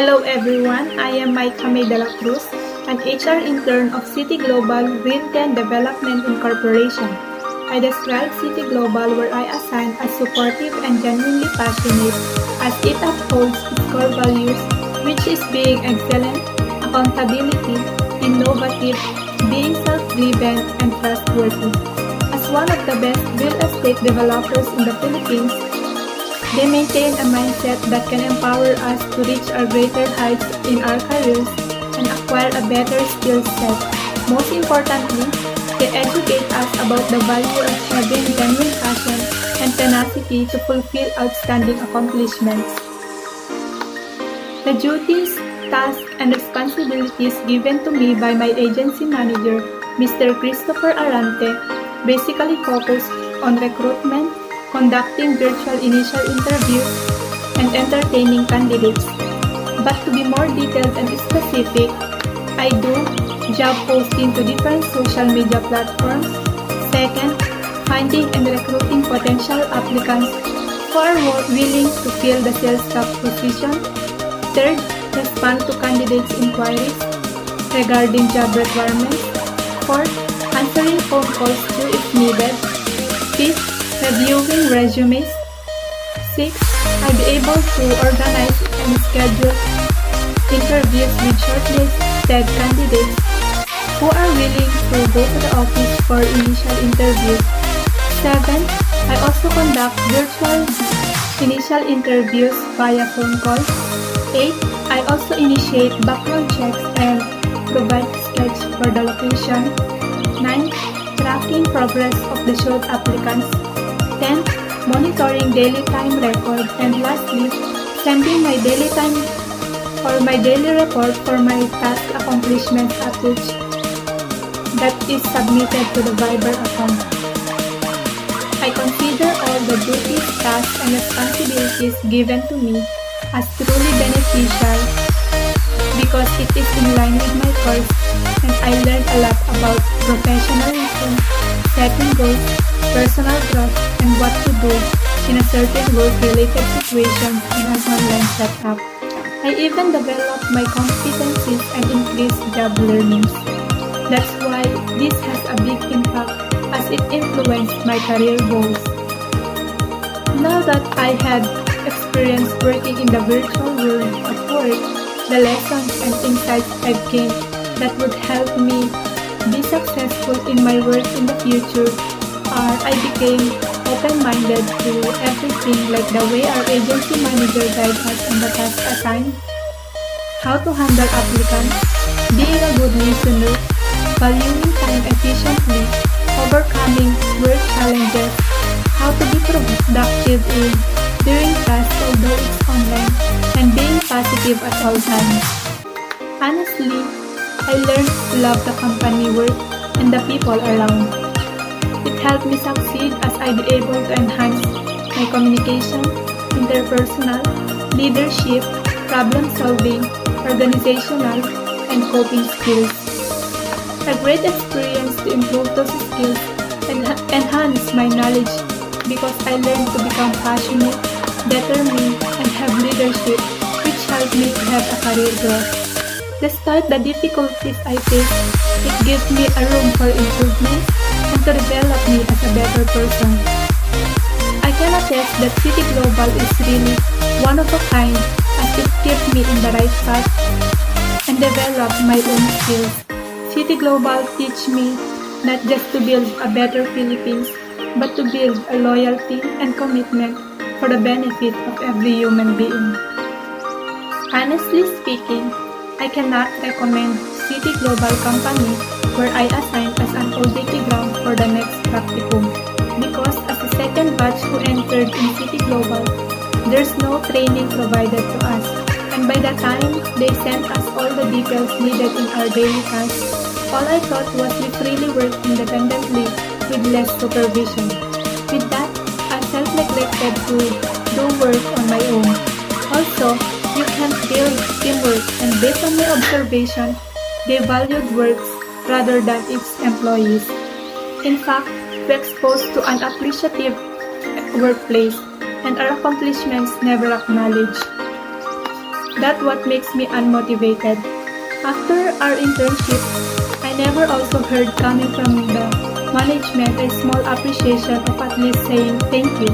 Hello everyone, I am Maika May de la Cruz, an HR intern of City Global Winten Development Incorporation. I describe City Global where I assign as supportive and genuinely passionate as it upholds its core values, which is being excellent, accountability, innovative, being self-driven, and trustworthy. As one of the best real estate developers in the Philippines, they maintain a mindset that can empower us to reach our greater heights in our careers and acquire a better skill set. Most importantly, they educate us about the value of having genuine passion and tenacity to fulfill outstanding accomplishments. The duties, tasks, and responsibilities given to me by my agency manager, Mr. Christopher Arante, basically focus on recruitment, conducting virtual initial interviews, and entertaining candidates. But to be more detailed and specific, I do job posting to different social media platforms. Second, finding and recruiting potential applicants who are willing to fill the sales staff position. Third, respond to candidates' inquiries regarding job requirements. Fourth, answering phone calls too if needed. Fifth, reviewing resumes. 6. I'll be able to organize and schedule interviews with shortlisted candidates who are willing to go to the office for initial interviews. 7. I also conduct virtual initial interviews via phone call. 8. I also initiate background checks and provide sketch for the location. 9. Tracking progress of the short applicants. 10. Monitoring daily time record, and lastly, sending my daily time or my daily report for my task accomplishment package that is submitted to the Viber account. I consider all the duties, tasks, and responsibilities given to me as truly beneficial because it is in line with my course and I learned a lot about professionalism, setting goals, personal growth, and what to do in a certain work-related situation in an online setup. I even developed my competencies and increased job learnings. That's why this has a big impact as it influenced my career goals. Now that I had experience working in the virtual world of work, the lessons and insights I've gained that would help me be successful in my work in the future I became open-minded to everything, like the way our agency manager guides us on the task assigned, how to handle applicants, being a good listener, valuing time efficiently, overcoming work challenges, how to be productive during tasks although it's online, and being positive at all times. Honestly, I learned to love the company work and the people around. It helped me succeed as I be able to enhance my communication, interpersonal, leadership, problem solving, organizational, and coping skills. A great experience to improve those skills and enhance my knowledge because I learned to become passionate, determined, and have leadership, which helped me to have a career growth. Despite the difficulties I face, it gives me a room for improvement and to develop me as a better person. I can attest that City Global is really one of a kind as it keeps me in the right path and develop my own skills. City Global teach me not just to build a better Philippines, but to build a loyalty and commitment for the benefit of every human being. Honestly speaking, I cannot recommend City Global Company where I assigned as an OJT ground for the next practicum because as a second batch who entered in City Global, there's no training provided to us, and by the time they sent us all the details needed in our daily tasks, all I thought was we freely work independently with less supervision. With that, I self-neglected to do work on my own. Also, you can't build teamwork, and based on my observation, they valued works rather than its employees. In fact, we're exposed to an appreciative workplace and our accomplishments never acknowledged. That's what makes me unmotivated. After our internship, I never also heard coming from the management a small appreciation of at least saying thank you.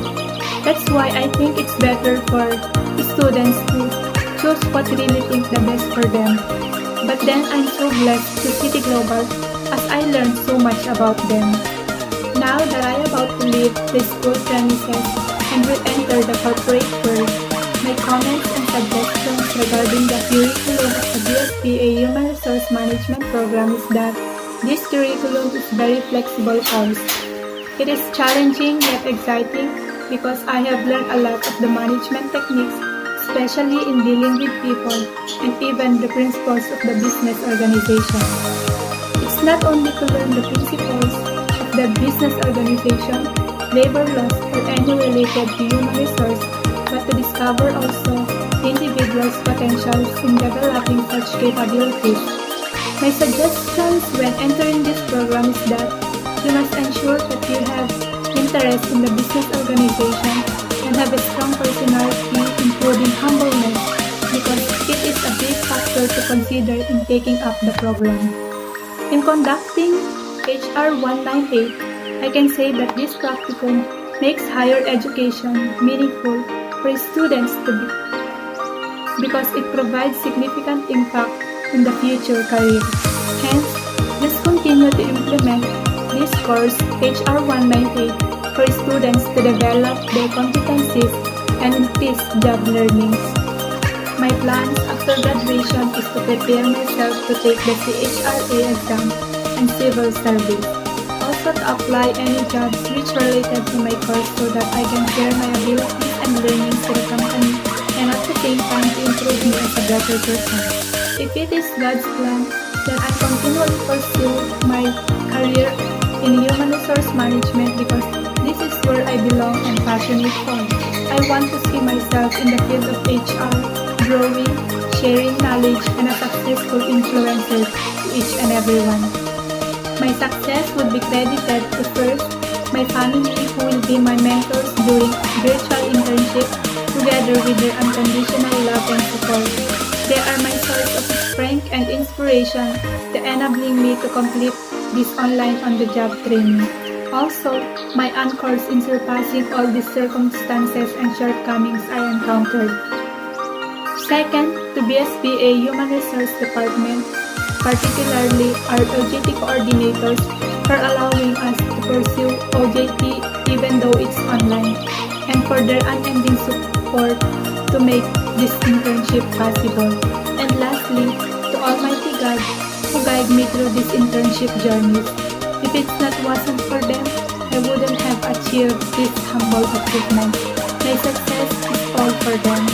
That's why I think it's better for students to choose what really think the best for them. But then I'm so blessed to City Global as I learned so much about them. Now that I am about to leave the school premises and will enter the corporate world, my comments and suggestions regarding the curriculum of the BSBA Human Resource Management program is that this curriculum is very flexible course. It is challenging yet exciting because I have learned a lot of the management techniques, especially in dealing with people and even the principles of the business organization. It's not only to learn the principles of the business organization, labor laws, or any related to human resource, but to discover also individuals' potentials in developing such capabilities. My suggestions when entering this program is that you must ensure that you have interest in the business organization and have a strong personality, including humbleness, because it is a big factor to consider in taking up the program. In conducting HR 198, I can say that this practicum makes higher education meaningful for students to be, because it provides significant impact in the future career. Hence, let's continue to implement this course HR 198 for students to develop their competencies and increase job learnings. My plans after graduation is to prepare myself to take the CHRA exam and civil service. Also to apply any jobs which related to my course so that I can share my abilities and learnings to the company and at the same time to improve me as a better person. If it is God's plan, then I continually pursue my career in human resource management because this is where I belong and passionate for. I want to see myself in the field of HR, growing, sharing knowledge, and a successful influencer to each and everyone. My success would be credited to first, my family who will be my mentors during virtual internship together with their unconditional love and support. They are my source of strength and inspiration to enabling me to complete this online on-the-job training. Also, my anchors in surpassing all the circumstances and shortcomings I encountered. Second, to BSBA Human Resource Department, particularly our OJT coordinators, for allowing us to pursue OJT even though it's online, and for their unending support to make this internship possible. And lastly, to Almighty God who guide me through this internship journey. If it wasn't for them, I wouldn't have achieved this humble achievement. My success is all for them.